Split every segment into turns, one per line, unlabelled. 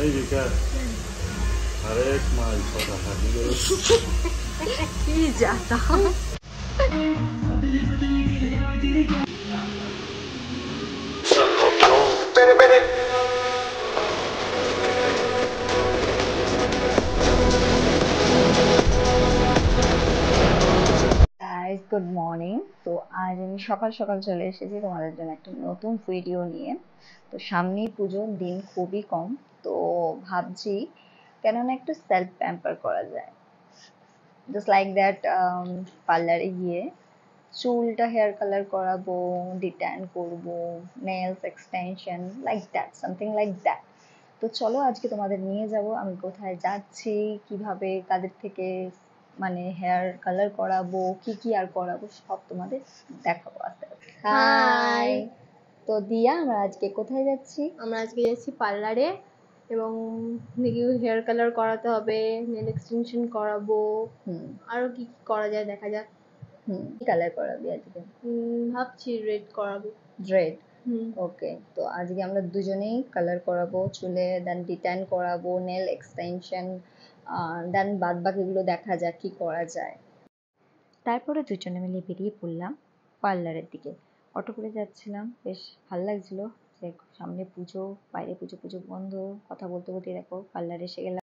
नहीं देखा अरे एक माल छोटा
ही जाता গুড মর্নিং। তো আজ আমি সকাল সকাল চলে এসেছি তোমাদের জন্য একটা নতুন ভিডিও নিয়ে। তো সামনেই পুজোর দিন খুবই কম, তো ভাবছি কেননা একটু সেলফ প্যাম্পার করা যায়, জাস্ট লাইক দ্যাট। পার্লারে গিয়ে চুলটা হেয়ার কালার করাবো, ডিট্যান করবো, nails extension, like that, something like that. তো চলো আজকে তোমাদের নিয়ে যাব আমি কোথায় যাচ্ছি, কিভাবে কাদের থেকে মানে হেয়ার কালার করাবো, কি আর করাবো সব তোমাদের দেখাবো আস্তে আস্তে। হাই, তো দিয়া আমরা আজকে কোথায় যাচ্ছি? আমরা আজকে যাচ্ছি পার্লারে, এবং হেয়ার কালার করাতে হবে, নেল এক্সটেনশন করাবো, আরো কি কি করা যায় দেখা যাক।
কি কালার করাবি আজকে?
ভাবছি রেড করাবো।
রেড, ওকে। তো আজকে আমরা দুজনেই কালার করাবো চুলে, দেন ডিট্যান করাবো, নেল এক্সটেনশন, দেন বাদ বাকিগুলো দেখা যাক কি করা যায়। তারপরে দুজনে মিলে বেরিয়ে পড়লাম পার্লারের দিকে। অটো করে যাচ্ছিলাম, বেশ ভালো লাগছিল যে সামনে পুজো, বাইরে পুজো পুজো বন্ধ, কথা বলতে বলতে দেখো পার্লারে এসে গেলাম।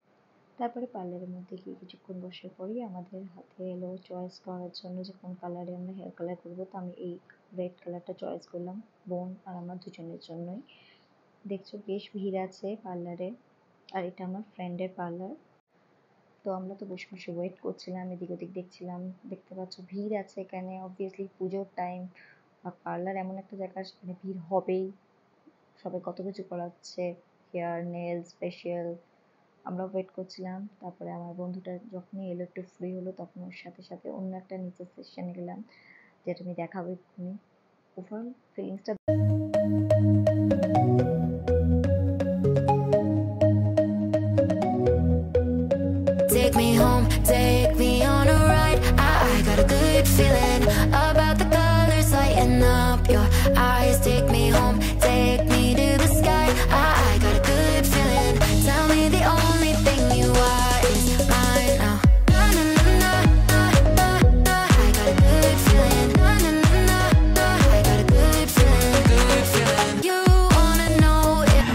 তারপরে পার্লারের মধ্যে গিয়ে কিছুক্ষণ বসে পড়ি, আমাদের হাতে এলো চয়েস করার জন্য যে কোন কালারে আমরা হেয়ার কালার করবো। তো আমি এই রেড কালারটা চয়েস করলাম বোন আর আমার দুজনের জন্যই। দেখছো বেশ ভিড় আছে পার্লারে, আর এটা আমার ফ্রেন্ডের পার্লার। তো আমরা তো বসে বসে ওয়েট করছিলাম, এদিক ওদিক দেখছিলাম। দেখতে পাচ্ছ ভিড় আছে এখানে, অবভিয়াসলি পুজোর টাইম, আর পার্লার এমন একটা জায়গা সেখানে ভিড় হবেই, সবাই কত কিছু করাচ্ছে, হেয়ার, নেলস, ফেশিয়াল। আমরা ওয়েট করছিলাম। তারপরে আমার বন্ধুটা যখনই এলো, একটু ফ্রি হলো, তখন ওর সাথে সাথে অন্য একটা নিচের সেকশনে গেলাম, যেটা আমি দেখাবো এক্ষুনি। ওভারঅল ফিলিংসটা
Take me home, take me on a ride. I got a good feeling about the colors lighting up your eyes. Take me home, take me to the sky. I got a good feeling. Tell me the only thing you are is mine now. Na na na na na na. I got a good feeling. Na na na na. I got a good feeling. Good feeling. You wanna know if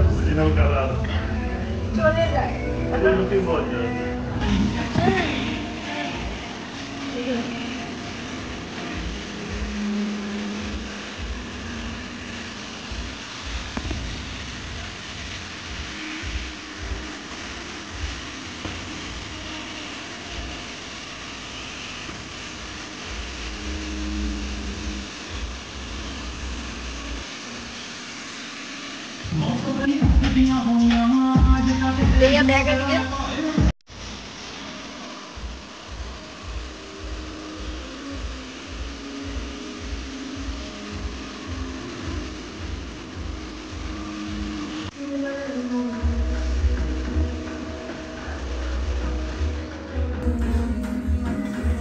original color
চলে যায়।
looking gorgeous.
भैया bag है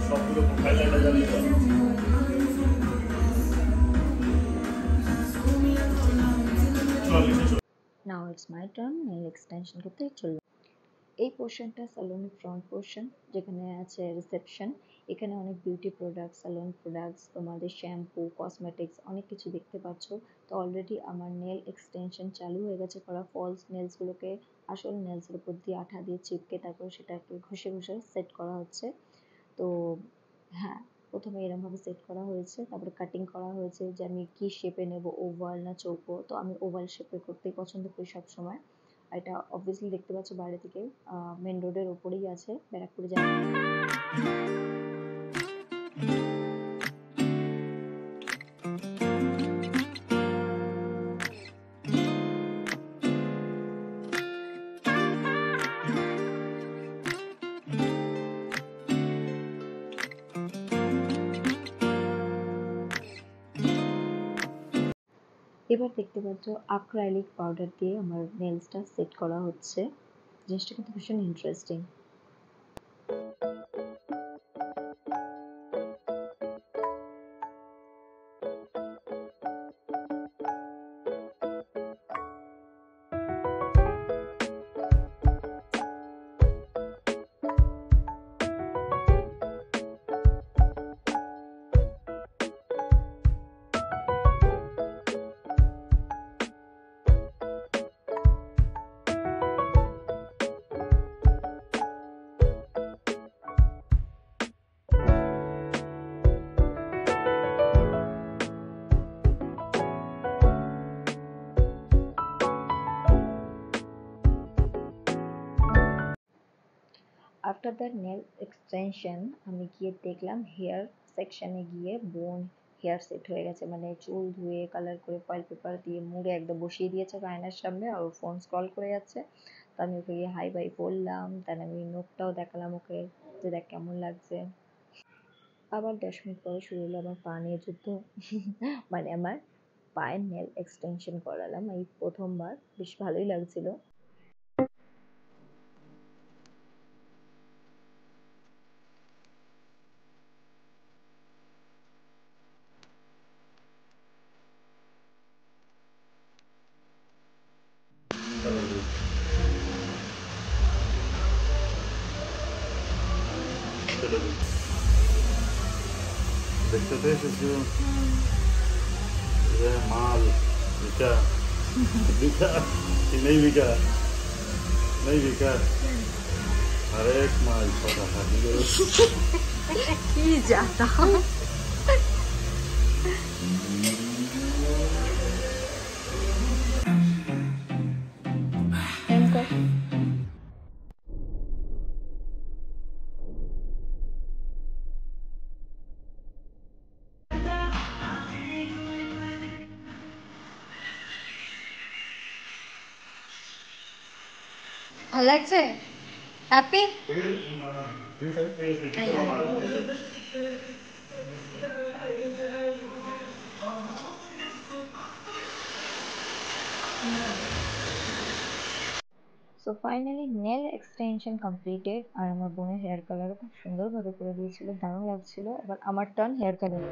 সবগুলো highlighter জ্বালিয়ে দাও।
now it's my turn nail extension করতে চললাম। এই পোর্শনটা সালোনের ফ্রন্ট পোর্শন, যেখানে আছে রিসেপশন। এখানে অনেক বিউটি প্রোডাক্টস, সালোন প্রোডাক্টস, তোমাদের শ্যাম্পু, কসমেটিক্স অনেক কিছু দেখতে পাচ্ছ। তো অলরেডি আমার নেল এক্সটেনশন চালু হয়ে গেছে করা। ফলস নেলসগুলোকে আসল নেলসের উপর দিয়ে আঠা দিয়ে চিপকে তারপর সেটাকে ঘষে ঘষে সেট করা হচ্ছে। তো হ্যাঁ,
প্রথমে এরকমভাবে সেট করা হয়েছে, তারপরে কাটিং করা হয়েছে যে আমি কি শেপে নেব, ওভাল না চৌকো। তো আমি ওভাল শেপে করতেই পছন্দ করি সবসময়। আর এটা অবভিয়াসলি দেখতে পাচ্ছ বাইরে থেকে মেন রোডের ওপরেই আছে, ব্যারাকপুরে যায়। এবার দেখতে পাচ্ছ অ্যাক্রিলিক পাউডার দিয়ে আমার নেলসটা সেট করা হচ্ছে। জিনিসটা কিন্তু ভীষণ interesting. After the nail extension আমি গিয়ে দেখলাম হেয়ার সেকশনে গিয়ে বোন হেয়ার সেট হয়ে গেছে, মানে চুল ধুয়ে কালার করে ফয়েল পেপার দিয়ে মুড়ে একদম বসিয়ে দিয়েছে আয়নার সামনে, আর ওর ফোন স্ক্রল করে যাচ্ছে। তো আমি ওকে গিয়ে হাই বাই বললাম, তাই আমি নোকটাও দেখালাম ওকে যে দেখ কেমন লাগছে। আবার 10 মিনিট পরে শুরু হলো আমার পা নিয়ে যুদ্ধ। মানে আমার পায়ের নেল এক্সটেনশন করালাম এই প্রথমবার, বেশ ভালোই লাগছিল।
देखते थे इसको ये माल बिका बिका कि नहीं बिका, नहीं बिका, हर एक माल छोटा था
কি যাতা ভালো লাগছে? Happy? So finally nail extension completed, আর আমার বোনের হেয়ার কালারও খুব সুন্দরভাবে করে দিয়েছিল, দারুণ লাগছিল। এবার আমার টার্ন হেয়ার কালার।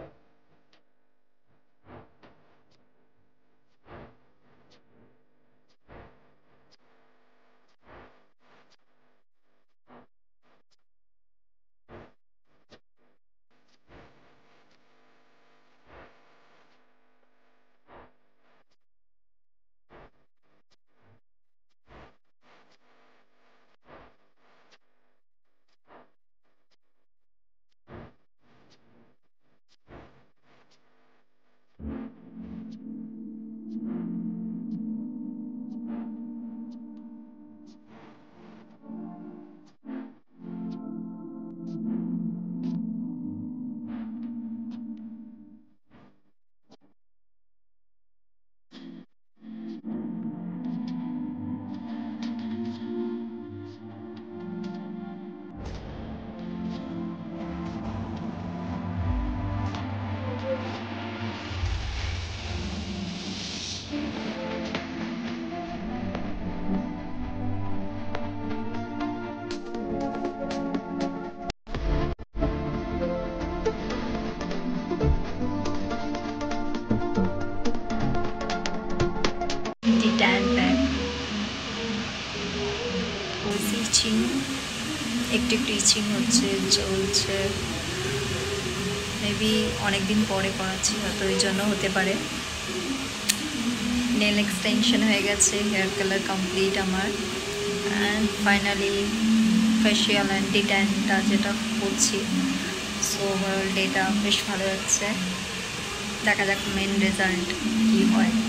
একটু একটু ইচিং হচ্ছে, চলছে। মেবি অনেকদিন পরে করাচ্ছি, হয়তো ওই জন্য হতে পারে। নেল এক্সটেনশন হয়ে গেছে, হেয়ার কালার কমপ্লিট আমার, অ্যান্ড ফাইনালি ফেশিয়াল অ্যান্ড ডিট্যানটা যেটা করছি। সো ওভারঅল ডেটা বেশ ভালো যাচ্ছে, দেখা যাক মেন রেজাল্ট কী হয়।